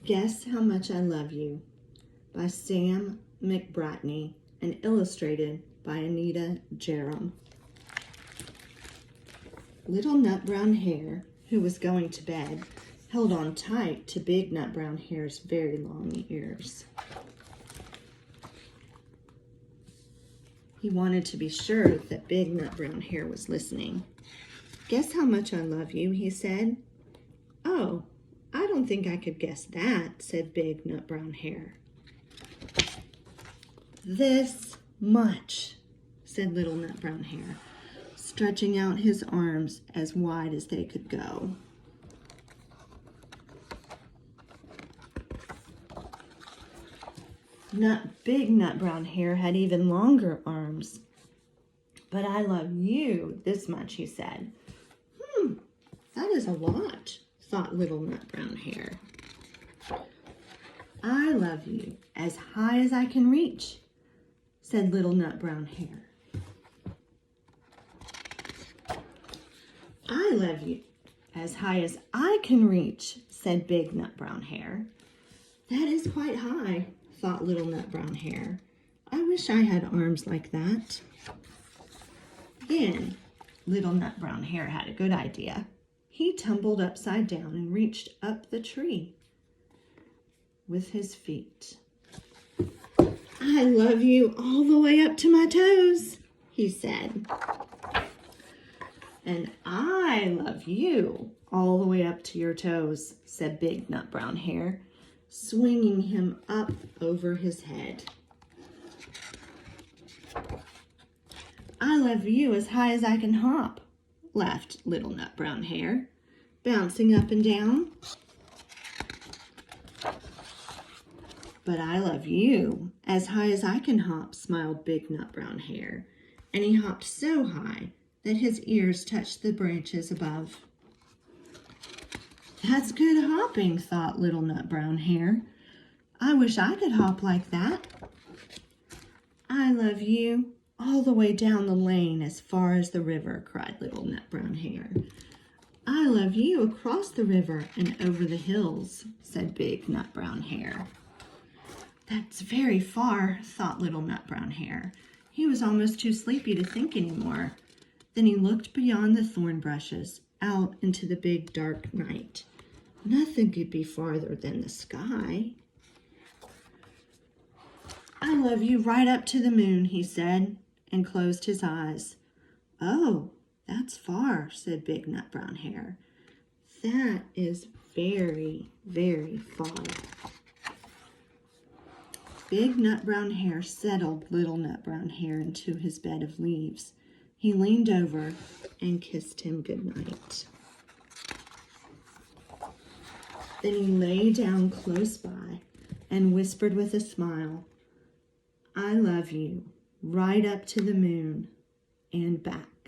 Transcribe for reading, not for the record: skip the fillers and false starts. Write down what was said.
Guess How Much I Love You by Sam McBratney and illustrated by Anita Jerem. Little Nut Brown Hare, who was going to bed, held on tight to Big Nut Brown Hare's very long ears. He wanted to be sure that Big Nut Brown Hare was listening. "Guess how much I love you," he said. "Oh, I don't think I could guess that," said Big Nut Brown Hare. "This much," said Little Nut Brown Hare, stretching out his arms as wide as they could go. Big Nut Brown Hare had even longer arms. "But I love you this much," he said. That is a lot," thought Little Nut Brown Hare. "I love you as high as I can reach," said Little Nut Brown Hare. "I love you as high as I can reach," said Big Nut Brown Hare. "That is quite high," thought Little Nut Brown Hare. "I wish I had arms like that." Then Little Nut Brown Hare had a good idea. He tumbled upside down and reached up the tree with his feet. "I love you all the way up to my toes," he said. "And I love you all the way up to your toes," said Big Nut Brown Hare, swinging him up over his head. "I love you as high as I can hop," laughed Little Nut Brown Hare, bouncing up and down. "But I love you as high as I can hop," smiled Big Nut Brown Hare, and he hopped so high that his ears touched the branches above. "That's good hopping," thought Little Nut Brown Hare. "I wish I could hop like that." "I love you all the way down the lane as far as the river," cried Little Nut Brown Hare. "I love you across the river and over the hills," said Big Nut Brown Hare. "That's very far," thought Little Nut Brown Hare. He was almost too sleepy to think anymore. Then he looked beyond the thorn bushes, out into the big dark night. Nothing could be farther than the sky. "I love you right up to the moon," he said, and closed his eyes. "Oh, that's far," said Big Nut Brown Hare. "That is very, very far." Big Nut Brown Hare settled Little Nut Brown Hare into his bed of leaves. He leaned over and kissed him goodnight. Then he lay down close by and whispered with a smile, "I love you right up to the moon and back."